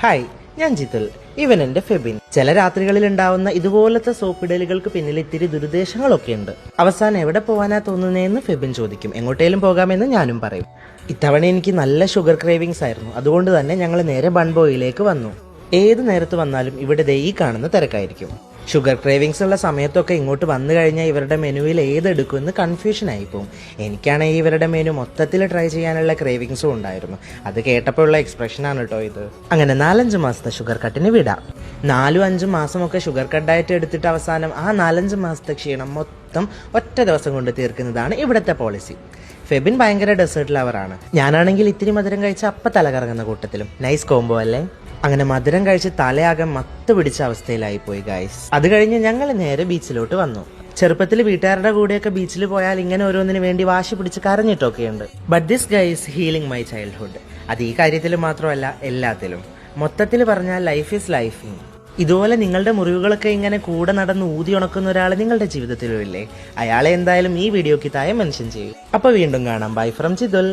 Hi, ഞാൻ ജിതുൽ. ഇവൻ എന്റെ ഫെബിൻ. ചില രാത്രികളിൽ ഉണ്ടാവുന്ന ഇതുപോലത്തെ സോപ്പിടലുകൾക്ക് പിന്നിൽ ഇത്തിരി ദുരുദ്ദേശങ്ങളൊക്കെ ഉണ്ട്. അവസാനം എവിടെ പോകാനാ തോന്നുന്നതെന്ന് ഫെബിൻ ചോദിക്കും. എങ്ങോട്ടേലും പോകാമെന്ന് ഞാനും പറയും. ഇത്തവണ എനിക്ക് നല്ല ഷുഗർ ക്രേവിങ്സ് ആയിരുന്നു. അതുകൊണ്ട് തന്നെ ഞങ്ങൾ നേരെ ബൺബോയിലേക്ക് വന്നു. ഏത് നേരത്ത് വന്നാലും ഇവിടെ ദേ ഈ കാണുന്ന തിരക്കായിരിക്കും. ഷുഗർ ക്രേവിങ്സ് ഉള്ള സമയത്തൊക്കെ ഇങ്ങോട്ട് വന്നു കഴിഞ്ഞാൽ ഇവരുടെ മെനുവിൽ ഏതെടുക്കുമെന്ന് കൺഫ്യൂഷൻ ആയിപ്പോവും. എനിക്കാണെങ്കിൽ ഇവരുടെ മെനു മൊത്തത്തിൽ ട്രൈ ചെയ്യാനുള്ള ക്രേവിങ്സും ഉണ്ടായിരുന്നു. അത് കേട്ടപ്പോഴുള്ള എക്സ്പ്രഷനാണ് കേട്ടോ ഇത്. അങ്ങനെ 4-5 മാസത്തെ ഷുഗർ കട്ടിന് വിടാം. 4-5 മാസമൊക്കെ ഷുഗർ കട്ട് ഡയറ്റ് എടുത്തിട്ട് അവസാനം ആ 4-5 മാസത്തെ ക്ഷീണം മൊത്തം ഒറ്റ ദിവസം കൊണ്ട് തീർക്കുന്നതാണ് ഇവിടുത്തെ പോളിസി. ഫെബിൻ ഭയങ്കര ഡെസേർട്ട് ലവറാണ്. ഞാനാണെങ്കിൽ ഇത്തിരി മധുരം കഴിച്ച അപ്പം തലകറങ്ങുന്ന കൂട്ടത്തിലും. നൈസ് കോംബോ അല്ലേ? അങ്ങനെ മധുരം കഴിച്ച് തലയാകെ മത്ത് പിടിച്ച അവസ്ഥയിലായി പോയി ഗൈസ്. അത് കഴിഞ്ഞ് ഞങ്ങൾ നേരെ ബീച്ചിലോട്ട് വന്നു. ചെറുപ്പത്തിൽ വീട്ടുകാരുടെ കൂടെയൊക്കെ ബീച്ചിൽ പോയാൽ ഇങ്ങനെ ഓരോന്നിനു വേണ്ടി വാശി പിടിച്ച് കരഞ്ഞിട്ടൊക്കെയുണ്ട്. But this guys healing my childhood. അത് ഈ കാര്യത്തിൽ മാത്രമല്ല, എല്ലാത്തിലും. മൊത്തത്തിൽ പറഞ്ഞാൽ ലൈഫ് ഈസ് ലൈഫിങ്. ഇതുപോലെ നിങ്ങളുടെ മുറിവുകളൊക്കെ ഇങ്ങനെ കൂടെ നടന്ന് ഊതി ഉണക്കുന്ന ഒരാൾ നിങ്ങളുടെ ജീവിതത്തിലും ഇല്ലേ? അയാളെ എന്തായാലും ഈ വീഡിയോക്ക് താഴെ മെൻഷൻ ചെയ്യും. അപ്പൊ വീണ്ടും കാണാം. Bye from Jitul.